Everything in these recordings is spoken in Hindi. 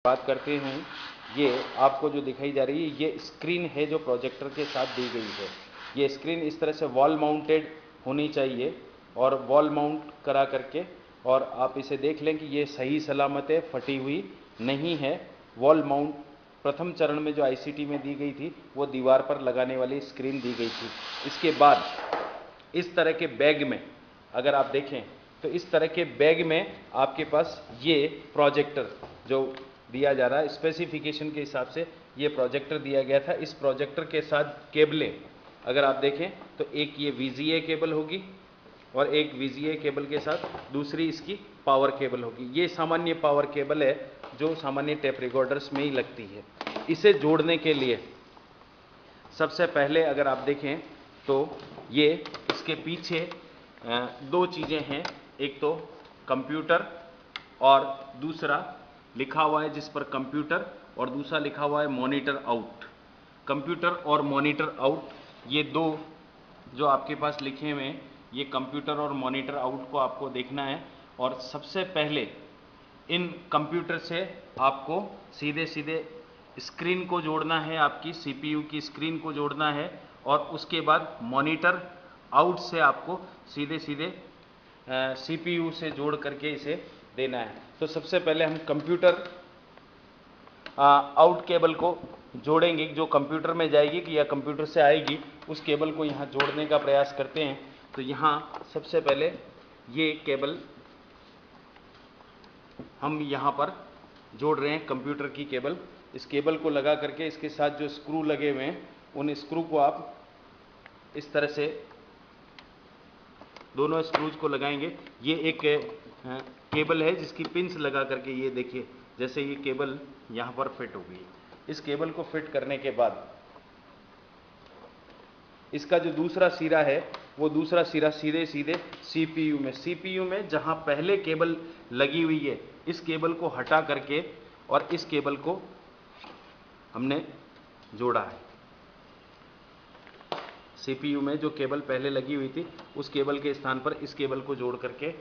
बात करते हैं, ये आपको जो दिखाई जा रही है ये स्क्रीन है जो प्रोजेक्टर के साथ दी गई है। ये स्क्रीन इस तरह से वॉल माउंटेड होनी चाहिए और वॉल माउंट करा करके, और आप इसे देख लें कि ये सही सलामत है, फटी हुई नहीं है। वॉल माउंट प्रथम चरण में जो आईसीटी में दी गई थी वो दीवार पर लगाने वाली स्क्रीन दी गई थी। इसके बाद इस तरह के बैग में अगर आप देखें तो इस तरह के बैग में आपके पास ये प्रोजेक्टर जो दिया जा रहा है, स्पेसिफिकेशन के हिसाब से ये प्रोजेक्टर दिया गया था। इस प्रोजेक्टर के साथ केबलें अगर आप देखें तो एक ये VGA केबल होगी और एक VGA केबल के साथ दूसरी इसकी पावर केबल होगी। ये सामान्य पावर केबल है जो सामान्य टेप रिकॉर्डर्स में ही लगती है। इसे जोड़ने के लिए सबसे पहले अगर आप देखें तो ये इसके पीछे दो चीज़ें हैं, एक तो कंप्यूटर और दूसरा लिखा हुआ है जिस पर कंप्यूटर और दूसरा लिखा हुआ है मॉनिटर आउट। कंप्यूटर और मॉनिटर आउट ये दो जो आपके पास लिखे हुए हैं, ये कंप्यूटर और मॉनिटर आउट को आपको देखना है। और सबसे पहले इन कंप्यूटर से आपको सीधे सीधे स्क्रीन को जोड़ना है, आपकी CPU की स्क्रीन को जोड़ना है, और उसके बाद मॉनिटर आउट से आपको सीधे सीधे CPU से जोड़ करके इसे देना है। तो सबसे पहले हम कंप्यूटर आउट केबल को जोड़ेंगे, जो कंप्यूटर में जाएगी कि या कंप्यूटर से आएगी, उस केबल को यहाँ जोड़ने का प्रयास करते हैं। तो यहाँ सबसे पहले ये केबल हम यहाँ पर जोड़ रहे हैं, कंप्यूटर की केबल। इस केबल को लगा करके इसके साथ जो स्क्रू लगे हुए हैं उन स्क्रू को आप इस तरह से दोनों स्क्रूज को लगाएंगे। ये एक केबल है जिसकी पिंस लगा करके, ये देखिए जैसे ये केबल यहाँ पर फिट हो गई। इस केबल को फिट करने के बाद इसका जो दूसरा सिरा है वो दूसरा सिरा सीधे सीधे CPU में जहाँ पहले केबल लगी हुई है, इस केबल को हटा करके और इस केबल को हमने जोड़ा है। CPU में जो केबल पहले लगी हुई थी उस केबल के स्थान पर इस केबल को जोड़ करके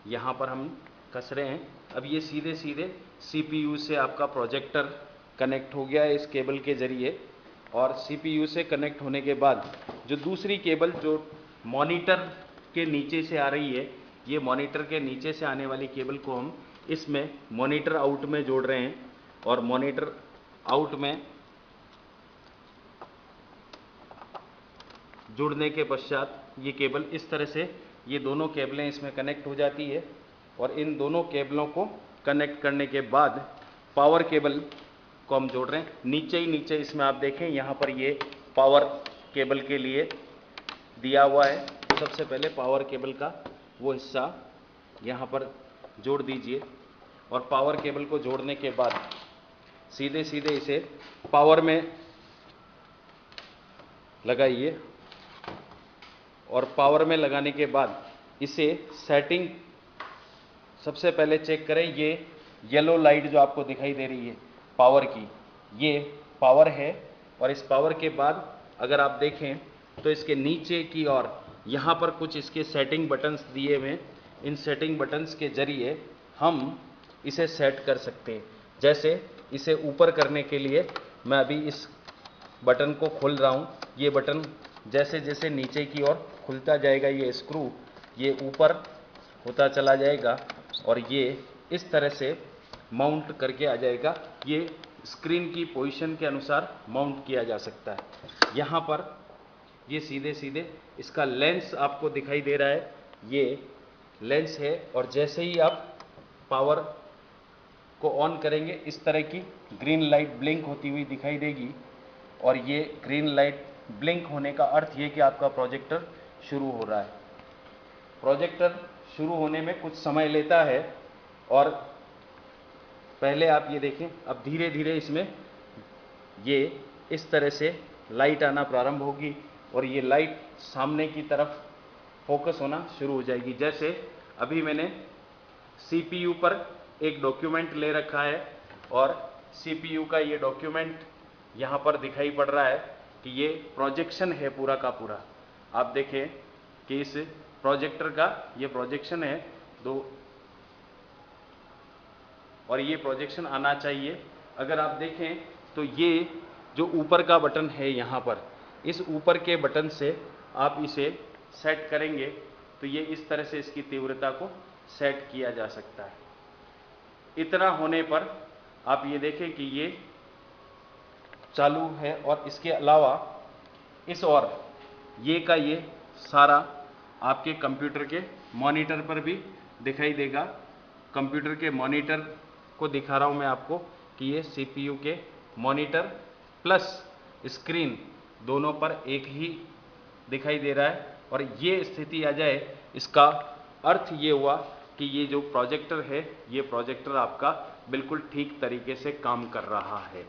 यहाँ पर हम कस रहे हैं। अब ये सीधे सीधे CPU से आपका प्रोजेक्टर कनेक्ट हो गया है इस केबल के ज़रिए, और CPU से कनेक्ट होने के बाद जो दूसरी केबल जो मॉनिटर के नीचे से आ रही है, ये मॉनिटर के नीचे से आने वाली केबल को हम इसमें मॉनिटर आउट में जोड़ रहे हैं। और मॉनिटर आउट में जुड़ने के पश्चात ये केबल इस तरह से, ये दोनों केबलें इसमें कनेक्ट हो जाती है। और इन दोनों केबलों को कनेक्ट करने के बाद पावर केबल को हम जोड़ रहे हैं। नीचे इसमें आप देखें यहाँ पर ये पावर केबल के लिए दिया हुआ है। तो सबसे पहले पावर केबल का वो हिस्सा यहाँ पर जोड़ दीजिए, और पावर केबल को जोड़ने के बाद सीधे सीधे इसे पावर में लगाइए। और पावर में लगाने के बाद इसे सेटिंग सबसे पहले चेक करें। ये येलो लाइट जो आपको दिखाई दे रही है पावर की, ये पावर है। और इस पावर के बाद अगर आप देखें तो इसके नीचे की ओर यहाँ पर कुछ इसके सेटिंग बटन्स दिए हुए हैं। इन सेटिंग बटन्स के ज़रिए हम इसे सेट कर सकते हैं। जैसे इसे ऊपर करने के लिए मैं अभी इस बटन को खोल रहा हूँ। ये बटन जैसे जैसे नीचे की ओर खुलता जाएगा, ये स्क्रू ये ऊपर होता चला जाएगा और ये इस तरह से माउंट करके आ जाएगा। ये स्क्रीन की पोजीशन के अनुसार माउंट किया जा सकता है। यहाँ पर ये सीधे सीधे इसका लेंस आपको दिखाई दे रहा है, ये लेंस है। और जैसे ही आप पावर को ऑन करेंगे इस तरह की ग्रीन लाइट ब्लिंक होती हुई दिखाई देगी। और ये ग्रीन लाइट ब्लिंक होने का अर्थ ये कि आपका प्रोजेक्टर शुरू हो रहा है। प्रोजेक्टर शुरू होने में कुछ समय लेता है, और पहले आप ये देखें, अब धीरे धीरे इसमें ये इस तरह से लाइट आना प्रारंभ होगी और ये लाइट सामने की तरफ फोकस होना शुरू हो जाएगी। जैसे अभी मैंने CPU पर एक डॉक्यूमेंट ले रखा है और CPU का ये डॉक्यूमेंट यहाँ पर दिखाई पड़ रहा है कि ये प्रोजेक्शन है पूरा का पूरा। आप देखें कि इस प्रोजेक्टर का ये प्रोजेक्शन है दो, और ये प्रोजेक्शन आना चाहिए। अगर आप देखें तो ये जो ऊपर का बटन है यहाँ पर, इस ऊपर के बटन से आप इसे सेट करेंगे तो ये इस तरह से इसकी तीव्रता को सेट किया जा सकता है। इतना होने पर आप ये देखें कि ये चालू है, और इसके अलावा इस और ये का ये सारा आपके कंप्यूटर के मॉनिटर पर भी दिखाई देगा। कंप्यूटर के मॉनिटर को दिखा रहा हूँ मैं आपको कि ये सीपीयू के मॉनिटर प्लस स्क्रीन दोनों पर एक ही दिखाई दे रहा है। और ये स्थिति आ जाए, इसका अर्थ ये हुआ कि ये जो प्रोजेक्टर है, ये प्रोजेक्टर आपका बिल्कुल ठीक तरीके से काम कर रहा है।